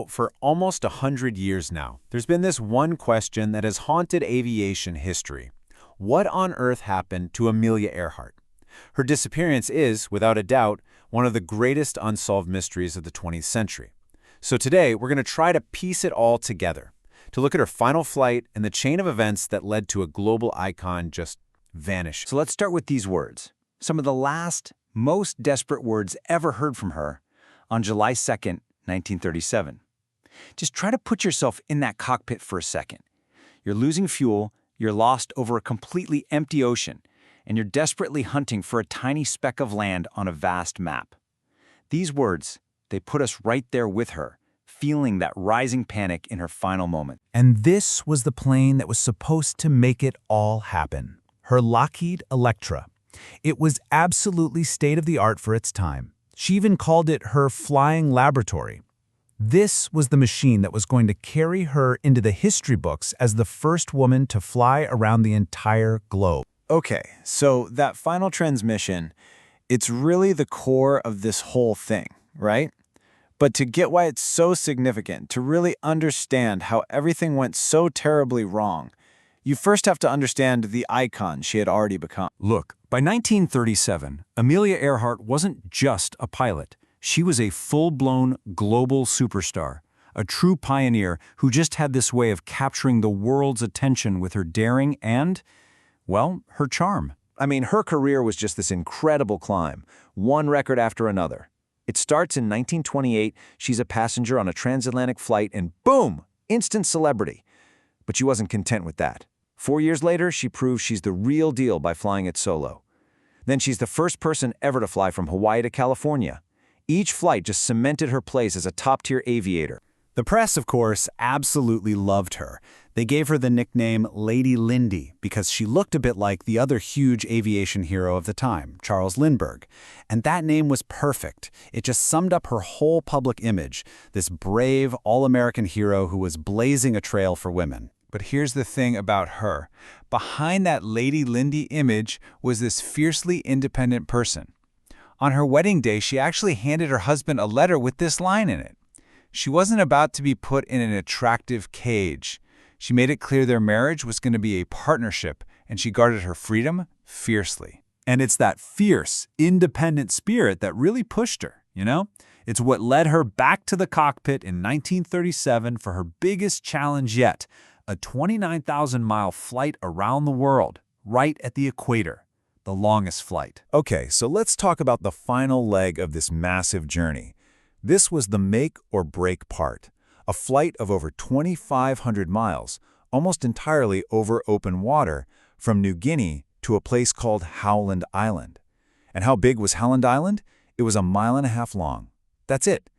For almost 100 years now, there's been this one question that has haunted aviation history. What on earth happened to Amelia Earhart? Her disappearance is, without a doubt, one of the greatest unsolved mysteries of the 20th century. So today, we're going to try to piece it all together, to look at her final flight and the chain of events that led to a global icon just vanish. So let's start with these words. Some of the last, most desperate words ever heard from her on July 2nd, 1937. Just try to put yourself in that cockpit for a second. You're losing fuel, you're lost over a completely empty ocean, and you're desperately hunting for a tiny speck of land on a vast map. These words, they put us right there with her, feeling that rising panic in her final moment. And this was the plane that was supposed to make it all happen. Her Lockheed Electra. It was absolutely state-of-the-art for its time. She even called it her flying laboratory. This was the machine that was going to carry her into the history books as the first woman to fly around the entire globe. Okay, so that final transmission, it's really the core of this whole thing, right? But to get why it's so significant, to really understand how everything went so terribly wrong, you first have to understand the icon she had already become. Look, by 1937, Amelia Earhart wasn't just a pilot. She was a full-blown global superstar, a true pioneer who just had this way of capturing the world's attention with her daring and, well, her charm. I mean, her career was just this incredible climb, one record after another. It starts in 1928, she's a passenger on a transatlantic flight, and boom, instant celebrity. But she wasn't content with that. 4 years later, she proves she's the real deal by flying it solo. Then she's the first person ever to fly from Hawaii to California. Each flight just cemented her place as a top-tier aviator. The press, of course, absolutely loved her. They gave her the nickname Lady Lindy because she looked a bit like the other huge aviation hero of the time, Charles Lindbergh. And that name was perfect. It just summed up her whole public image, this brave, all-American hero who was blazing a trail for women. But here's the thing about her. Behind that Lady Lindy image was this fiercely independent person. On her wedding day, she actually handed her husband a letter with this line in it. She wasn't about to be put in an attractive cage. She made it clear their marriage was going to be a partnership, and she guarded her freedom fiercely. And it's that fierce, independent spirit that really pushed her, It's what led her back to the cockpit in 1937 for her biggest challenge yet, a 29,000-mile flight around the world, right at the equator, the longest flight. Okay, so let's talk about the final leg of this massive journey. This was the make or break part, a flight of over 2,500 miles, almost entirely over open water, from New Guinea to a place called Howland Island. And how big was Howland Island? It was 1.5 miles long. That's it.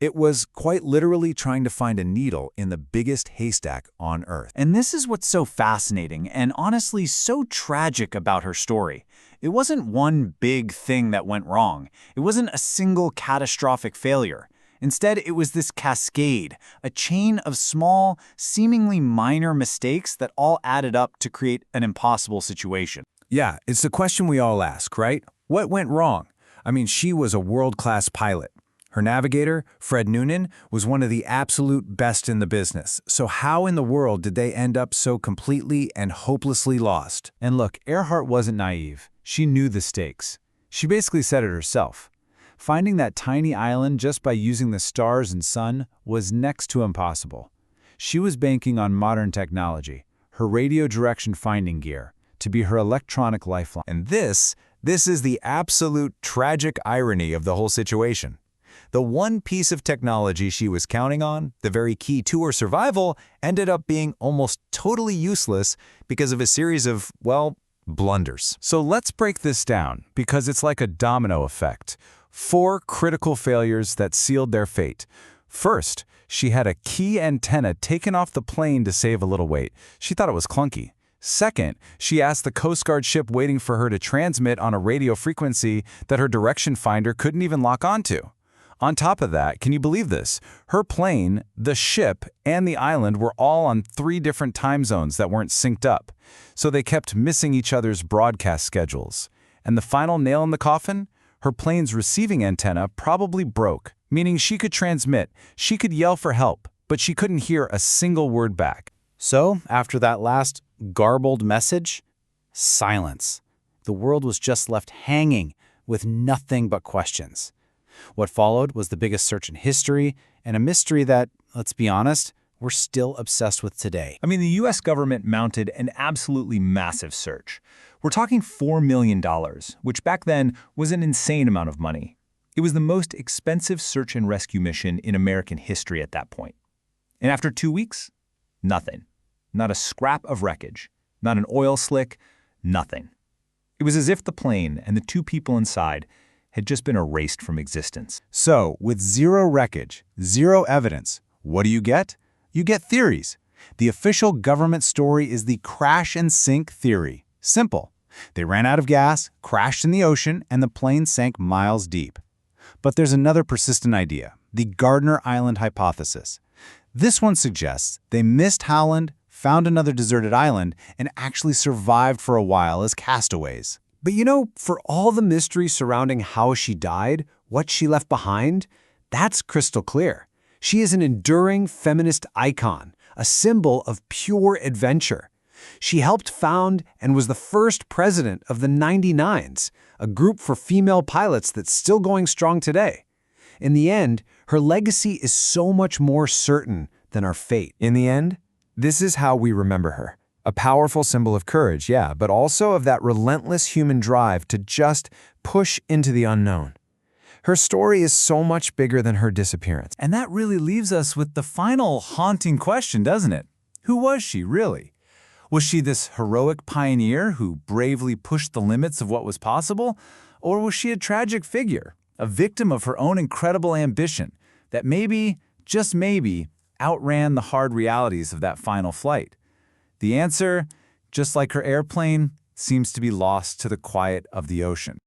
It was quite literally trying to find a needle in the biggest haystack on Earth. And this is what's so fascinating and honestly so tragic about her story. It wasn't one big thing that went wrong. It wasn't a single catastrophic failure. Instead, it was this cascade, a chain of small, seemingly minor mistakes that all added up to create an impossible situation. Yeah, it's the question we all ask, right? What went wrong? I mean, she was a world-class pilot. Her navigator, Fred Noonan, was one of the absolute best in the business. So how in the world did they end up so completely and hopelessly lost? And look, Earhart wasn't naive. She knew the stakes. She basically said it herself. Finding that tiny island just by using the stars and sun was next to impossible. She was banking on modern technology, her radio direction finding gear, to be her electronic lifeline. And this is the absolute tragic irony of the whole situation. The one piece of technology she was counting on, the very key to her survival, ended up being almost totally useless because of a series of, well, blunders. So let's break this down, because it's like a domino effect. 4 critical failures that sealed their fate. First, she had a key antenna taken off the plane to save a little weight. She thought it was clunky. Second, she asked the Coast Guard ship waiting for her to transmit on a radio frequency that her direction finder couldn't even lock onto. On top of that, can you believe this? Her plane, the ship, and the island were all on 3 different time zones that weren't synced up, so they kept missing each other's broadcast schedules. And the final nail in the coffin? Her plane's receiving antenna probably broke, meaning she could transmit, she could yell for help, but she couldn't hear a single word back. So, after that last garbled message, silence. The world was just left hanging with nothing but questions. What followed was the biggest search in history, and a mystery that, let's be honest, we're still obsessed with today. I mean, the U.S. government mounted an absolutely massive search. We're talking $4 million, which back then was an insane amount of money. It was the most expensive search and rescue mission in American history at that point. And after 2 weeks, nothing. Not a scrap of wreckage. Not an oil slick. Nothing. It was as if the plane and the 2 people inside had just been erased from existence. So, with zero wreckage, zero evidence, what do you get? You get theories. The official government story is the crash and sink theory. Simple. They ran out of gas, crashed in the ocean, and the plane sank miles deep. But there's another persistent idea, the Gardner Island hypothesis. This one suggests they missed Howland, found another deserted island, and actually survived for a while as castaways. But for all the mystery surrounding how she died, what she left behind, that's crystal clear. She is an enduring feminist icon, a symbol of pure adventure. She helped found and was the first president of the 99s, a group for female pilots that's still going strong today. In the end, her legacy is so much more certain than our fate. In the end, this is how we remember her. A powerful symbol of courage, yeah, but also of that relentless human drive to just push into the unknown. Her story is so much bigger than her disappearance. And that really leaves us with the final haunting question, doesn't it? Who was she, really? Was she this heroic pioneer who bravely pushed the limits of what was possible? Or was she a tragic figure, a victim of her own incredible ambition that maybe, just maybe, outran the hard realities of that final flight? The answer, just like her airplane, seems to be lost to the quiet of the ocean.